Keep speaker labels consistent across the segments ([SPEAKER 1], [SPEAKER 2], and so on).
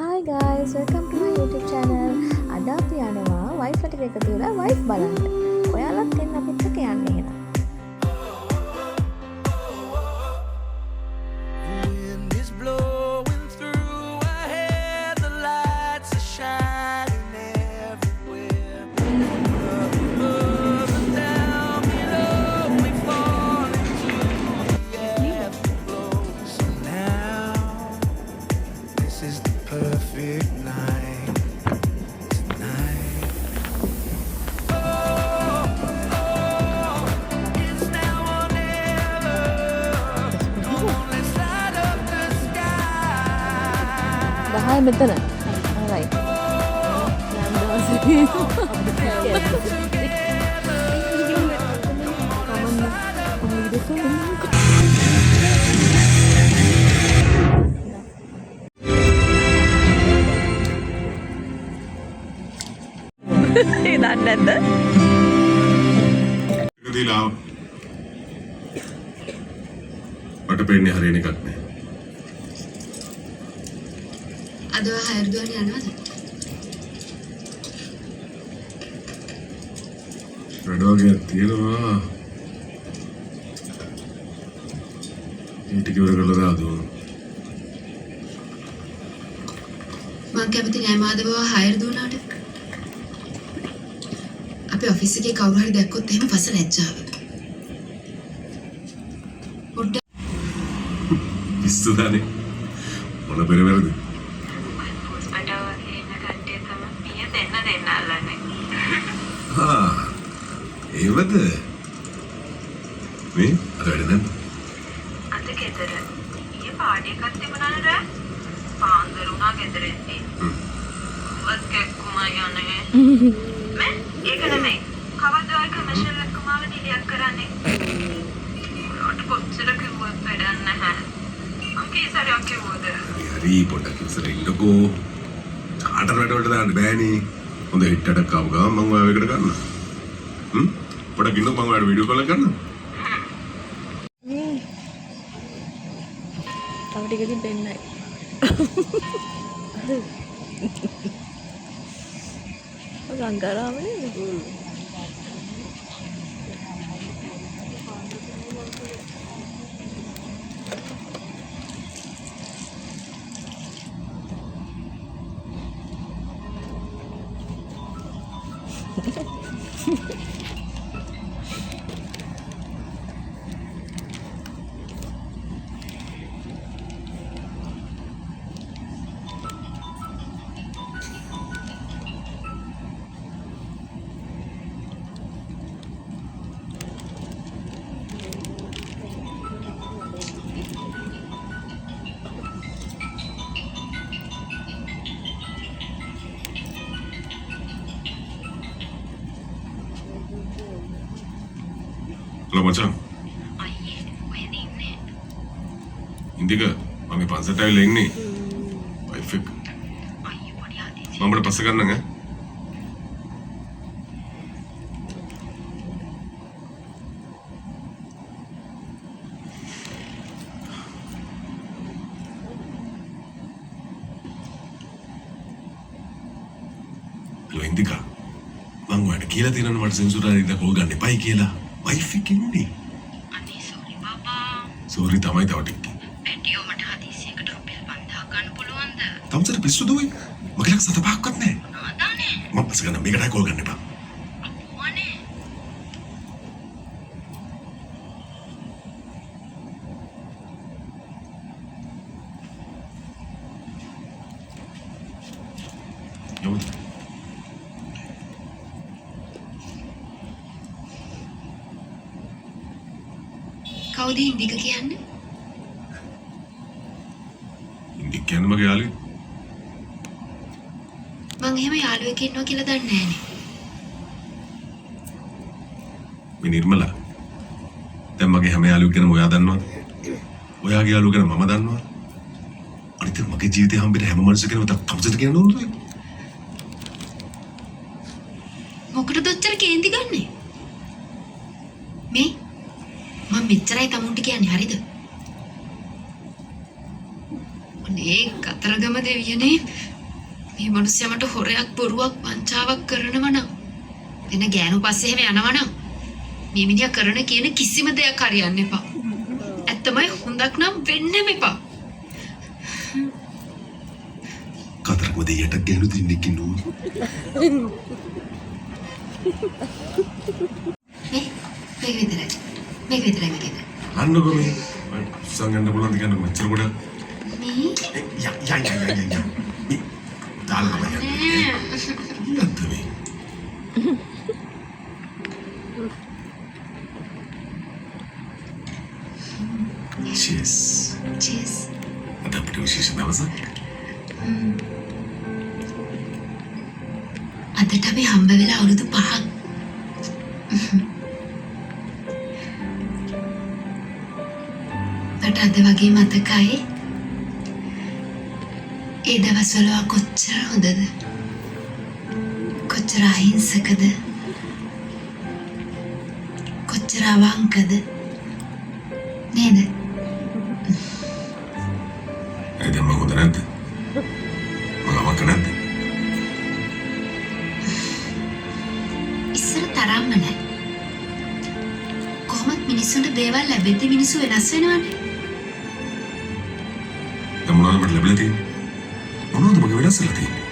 [SPEAKER 1] Hi guys, welcome to my YouTube channel. අද අපි යනවා wife එකට එකතු වෙලා wife බලන්න. ඔයාලත් එන්න අපිත් එක්ක යන්න එහෙනම්.
[SPEAKER 2] Wind is blowing through our hair, the lights are shining everywhere. Above and down below, we fall into the afterglow. So now, this is the perfect night. Tonight. It's now or never. Come on, let's light up the sky.
[SPEAKER 1] 10 මෙතන. alright. දන්නේ නැද්ද?
[SPEAKER 3] එකදීලා මට පේන්නේ හරියන එකක් නෑ.
[SPEAKER 4] අද හයර්දුවන යනවද?
[SPEAKER 3] වැඩවගේ තියෙනවා. ඒ ටික ඉවර කරලා දාමු.
[SPEAKER 4] මං කැමති නෑ මාධවව හයර්දුවනට. අපේ ඔෆිස් එකේ කවුරු හරි දැක්කොත් එහෙම පස ලැජ්ජාව. පොඩ්ඩක්
[SPEAKER 3] පිස්සුදානේ. මොන පෙරවැරද? ඒවද? මේ අද වැඩ නැද්ද?
[SPEAKER 5] අද ගෙදර ඊයේ පාඩි එකක් තිබුණානේ රෑ. පාන්දර උනා ගෙදර එද්දී. වත් කැක්කුමා යන්නේ. මේ ඒක නෙමෙයි. කවදාද කමර්ෂල් එකකම ආව ඩිලියක් කරන්නේ. ඔයාට කොච්චර කිව්වත් වැඩක් නැහැ. අංකේ සරියක් කිව්වද?
[SPEAKER 3] හරි පොඩ්ඩක් ඉස්සර ඉන්නකෝ. කාටර වැඩ වලට දාන්න බෑනේ. හොඳ හිටටක් ආව ගමන් මම ඔයාව එකට ගන්නවා. පොඩ්ඩක් ඉන්නකෝ මම ඔයාලට වීඩියෝ කෝල් එකක් කරනවා.
[SPEAKER 1] තව ටිකකින් දෙන්නයි. ගංගාරාමනේ නේද?
[SPEAKER 3] හලෝ මචං.
[SPEAKER 5] අයියේ කොහෙද ඉන්නේ?
[SPEAKER 3] ඉන්දික මම පන්සලට ඇවිල්ලා ඉන්නේ. වයිෆ් එක.
[SPEAKER 5] අයියේ පොඩි ආදීසි.
[SPEAKER 3] මම අපිට පස්සේ ගන්නම් ඈ. හලෝ ඉන්දික. මම ඔයාලට කියලා තියෙනවා මට සෙන්සුරාරි ඉඳලා කෝල් ගන්න එපයි කියලා. වයිෆ් එක ඉන්නේ.
[SPEAKER 5] අනේ සෝරි බබා.
[SPEAKER 3] සෝරි තමයි තව ටිකක්.
[SPEAKER 5] පැටියෝ මට හදිසියකට රුපියල් 5000 ගන්න පුළුවන්ද?
[SPEAKER 3] තමසර පිස්සුද ඔය? මගේ ලක්ෂ 7පහක්වත් නැහැ.
[SPEAKER 5] නෝදානේ.
[SPEAKER 3] මම පස්සේ ගන්න මේකට කෝල් ගන්න එපා.
[SPEAKER 5] අපුවනේ.
[SPEAKER 3] යමු.
[SPEAKER 4] කවුද ඉන්දික කියන්නේ?
[SPEAKER 3] ඉන්දික කියන්නේ මගේ යාළුවෙක්.
[SPEAKER 4] මං එහෙම යාළුවෙක් ඉන්නවා කියලා දන්නේ නෑනේ.
[SPEAKER 3] මේ නිර්මලා. දැන් මගේ හැම යාළුවෙක් ගැනම ඔයා දන්නවද? ඔයාගේ යාළුවා ගැන මම දන්නවද? අනිත් මගේ ජීවිතේ හම්බෙන හැම මිනිස්සුකම තමසට කියන්න ඕනද?
[SPEAKER 4] මොකටද ඔච්චර කේන්ති ගන්නෙ? මේ මම මෙච්චරයි තමුන්ට කියන්නේ හරිද? අනේ කතරගම දෙවියනේ මේ මිනිස්සයා මට හොරයක් බොරුවක් වංචාවක් කරනවා නම් වෙන ගෑනු පස්සේ එහෙම යනවා නම් මේ මිනිහා කරන කියන කිසිම දෙයක් හරියන්න එපා. ඇත්තමයි හොඳක් නම් වෙන්නෙම එපා.
[SPEAKER 3] කතරගම දෙයට ගෑනු දෙන්නෙක් ඉන්නවා.
[SPEAKER 4] මේක විතරයි. මේක විතරයි මේක.
[SPEAKER 3] අන්නකො මේ සංගන්න පුළුවන් ද කියන්නේ මෙච්චර කොට
[SPEAKER 4] මේ
[SPEAKER 3] යා දාලා යන්නේ. Cheers.
[SPEAKER 4] cheers.
[SPEAKER 3] අද අපිට විශේෂ දවසක්.
[SPEAKER 4] අදට අපි හම්බ වෙලා අවුරුදු 5ක්. මට අද වගේ මතකයි ඒ දවස්වල කොච්චර හොඳද කොච්චර අහිංසකද කොච්චර අවංකද නේද?
[SPEAKER 3] ඒ දැන් මම හොඳ නැද්ද? මම අවංක නැද්ද?
[SPEAKER 4] ඉස්සර තරම්ම නැහැ. කොහොමද මිනිස්සුන්ට දේවල් ලැබෙද්දි මිනිස්සු වෙනස් වෙනවනේ.
[SPEAKER 3] දැන් මොනවද මට ලැබිලා තියෙන්නේ? මොනවද මගේ වෙනස් වෙලා තියෙන්නේ?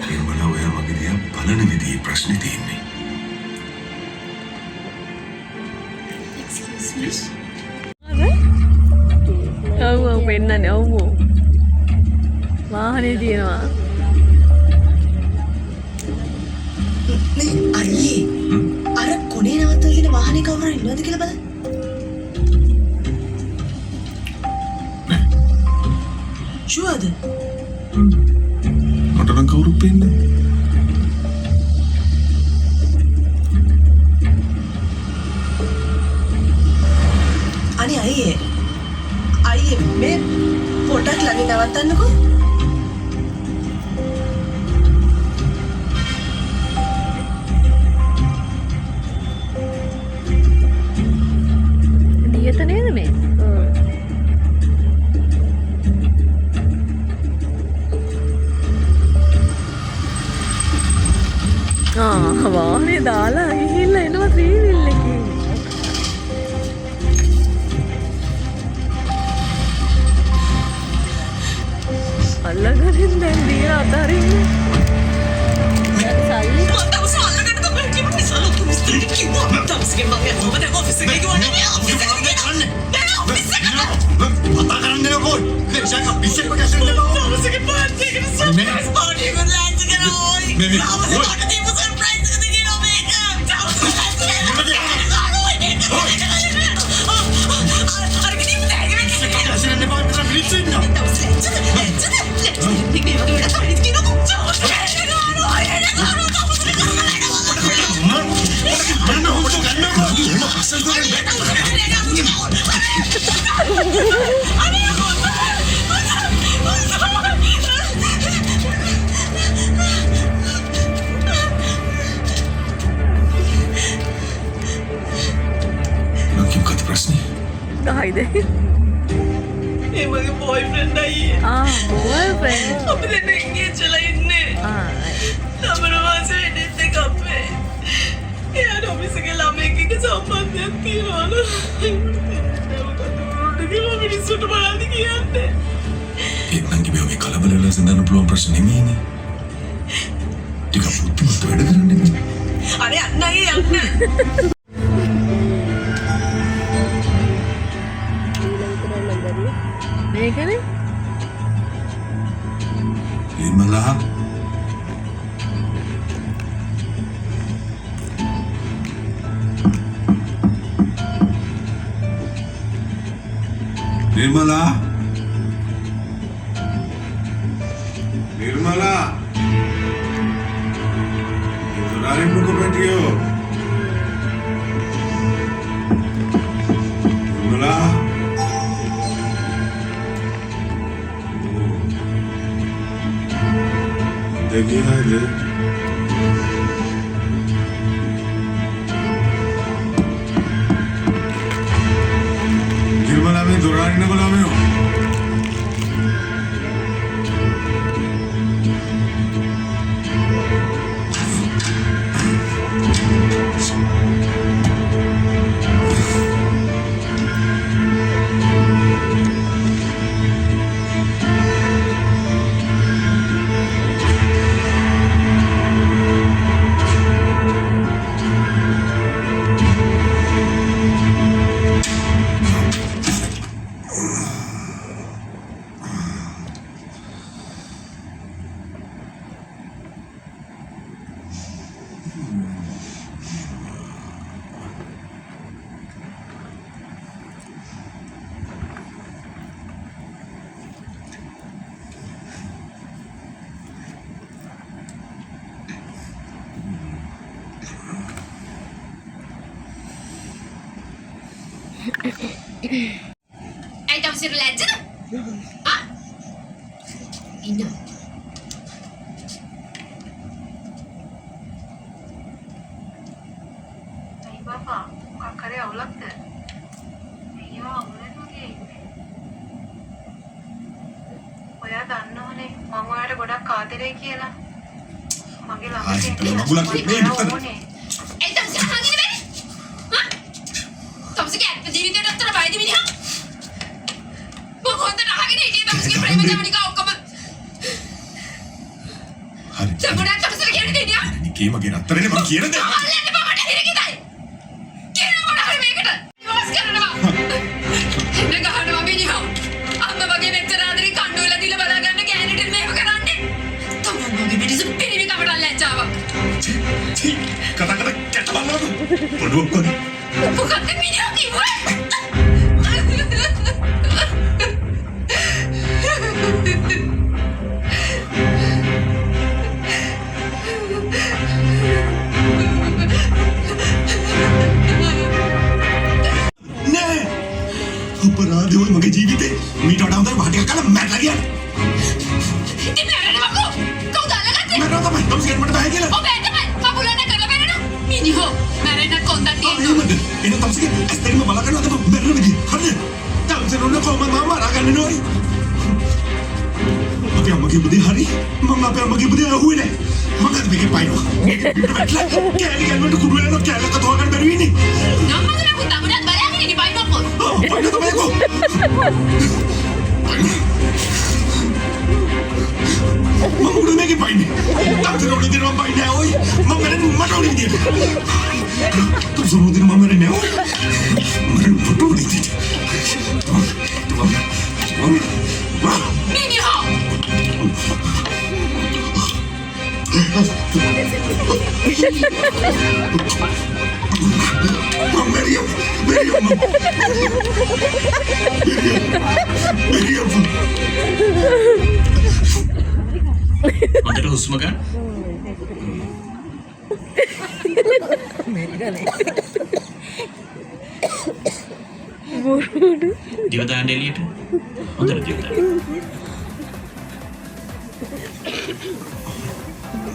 [SPEAKER 3] ඒ වල ඔයා මගේ දිහා බලන විදිහේ ප්‍රශ්නේ තියෙන්නේ.
[SPEAKER 4] Excuse me.
[SPEAKER 1] ඔව් ඔව් වෙන්නනේ ඔව් වාහනේ තියෙනවා
[SPEAKER 6] මේ අයියේ අර කොනේ නවත්තලා තියෙන වාහනේ කවුරු ඉන්නවද කියලා බලන්න. ෂුවර්ද?
[SPEAKER 3] මට නම් කවුරුත් පේන්නේ නැහැ.
[SPEAKER 6] අනේ අයියේ මේ පොඩක් ළඟ නවත්තන්නකෝ.
[SPEAKER 1] දියත නේද මේ? වාහනේ දාලා ගිහිල්ලා එනවා ත්‍රිවිල් එකේ. අල්ලගන්න දැන් දීලා අතාරින්නේ. සල්ලි
[SPEAKER 6] මම දවස් අල්ලගන්න තමයි කිව්ව නිසා ලොකු මිස්ටර් කිව්වා. දවස්ගේ මම යනවා දැන් ඔෆිස් එකේ ගිහුවා නේ. ඔෆිස් එකේ
[SPEAKER 3] අතා කරන්න දෙනකෝ. ෂාක පිස්සෙක් වගේ අසෙන් දෙනවා.
[SPEAKER 6] දවස් එකේ පාර්ටි එකේ සර්ප්‍රයිස් පාර්ටි එකක් ලෑන්ස් කරනවා.
[SPEAKER 3] මේ
[SPEAKER 6] සර්ප්‍රයිස් එකක් දෙනවා මේක.
[SPEAKER 1] Haydi.
[SPEAKER 6] ඒ මගේ බොයිෆ්‍රෙන්ඩ් අයියේ.
[SPEAKER 1] boyfriend.
[SPEAKER 6] අපි දැන් එංගේජ්ලා ඉන්නේ. තමන මාසේ වෙඩිත් එක අපේ. එයාට ඔෆිස් එකේ ළමයෙක් එක්ක සම්බන්ධයක් තියෙනවලු. ඒක මිනිස්සුන්ට බලන්න කියන්නේ.
[SPEAKER 3] ඒ නංගි මේ කලබල වෙලා සඳහන් පුළුවන් ප්‍රශ්න නෙමෙයිනේ. ටිකක් පුදුමත් වැඩ කරන්නේ.
[SPEAKER 6] අනේ යන්න යන්න.
[SPEAKER 1] මේකනේ
[SPEAKER 3] Irmala. Nirmala. Nirmala. Sudarin buku radio. Nirmala. देखिए ना इधर गिरमला में दुरानी न बोला मैं
[SPEAKER 4] ඇයි තවසිර ලැජ්ජද? ආ? ඉන්න.
[SPEAKER 5] අයි බබා මොකක් හරි අවුලක්ද? අයියෝ අවුලක් වගේ ඉන්නේ. ඔයා දන්නවනේ මම ඔයාට ගොඩක් ආදරේ කියලා. මගේ ළඟ
[SPEAKER 3] හිතලා මගුලක් නෙමෙයි මෙතන.
[SPEAKER 4] ඇයි තවසිර හංගින බැරි? ආ? තවසිරගේ ඇත්ත ජීවිතයට අතර වයිද මිනිහා? මොකද රහගෙන හිටියේ තවසිරගේ ප්‍රේම ජවනිකා ඔක්කොම.
[SPEAKER 3] හරි.
[SPEAKER 4] සමුණා තවසිර කියන්නේ දෙනියා.
[SPEAKER 3] නිකේ මගේ රත්තරනේ මම කියන දේ.
[SPEAKER 4] අල්ලන්න බබට හිරකිතයි. කියනවා හරි මේකට. ඉවස් කරනවා. එන්න ගහනවා මිනිහා. අම්මා වගේ මෙච්චර ආදරේ කණ්ඩු වෙලා දීලා බලා ගන්න ගෑනිට මෙහෙම කරන්නේ. තමයි මගේ පිටිසු පිරිමි කමට ලැජ්ජාවක්.
[SPEAKER 3] කතා කර කැට බලනවා. පොඩුවක් කොනේ.
[SPEAKER 4] මොකක්ද මිනිහා කිව්වේ?
[SPEAKER 3] නෑ. අපරාධය ඔය මගේ ජීවිතේ මීට වඩා හොඳයි වාටියක් කළා මැරලා ගියා.
[SPEAKER 4] ඉතින් මැරෙන්නවකෝ. කවුද අල්ලගත්තේ?
[SPEAKER 3] මැරෙනවා තමයි. තවසිර මට බෑ කියලා.
[SPEAKER 4] ඔබ ඇත්තමයි කපුලන්න කරලා මැරෙනවා. මිනිහෝ මැරෙන්න කොන්දක් තියෙනවා.
[SPEAKER 3] එහෙමද? එන තවසිර ඇස් දෙකම බලා ගන්නවා තමයි මැරෙන විදිය. හරිද? තවසිර උන්න කොහමද මම මරාගන්නේ නෝයි? අපේ අම්මගේ බුදේ හරි. මම අපේ අම්මගේ බුදේ අහුවේ නෑ. මගද මේකේ පයින්නවා. කෑලි කෑල්ලට කුඩු වෙනවා කෑල්ලක තෝරගන්න බැරි වෙන්නේ.
[SPEAKER 4] නම්මගේ පුතා මුණත් බලාගෙන ඉන්නේ බයිනොක්කෝ.
[SPEAKER 3] පයින්න තමයි කො. මම උඩ මේකේ පයින්නේ. තවසිර උඩ දිනවා පයින්නේ ඔයි. මම මැරෙන්නේ මට උඩ දින්නේ. තවසිර උඩ දිනවා මම මැරෙන්නේ ඔයි. මම උඩ දින්නේ.
[SPEAKER 4] මිනිහෝ
[SPEAKER 3] Miriam.
[SPEAKER 7] හොඳට හුස්ම ගන්න. දිව දාන්න එළියට. හොඳට දිව දාන්න.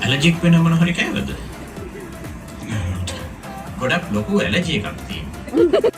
[SPEAKER 7] ඇලර්ජික් වෙන මොන හරි කෑවද? ගොඩක් ලොකු ඇලර්ජි එකක් තියෙනවා.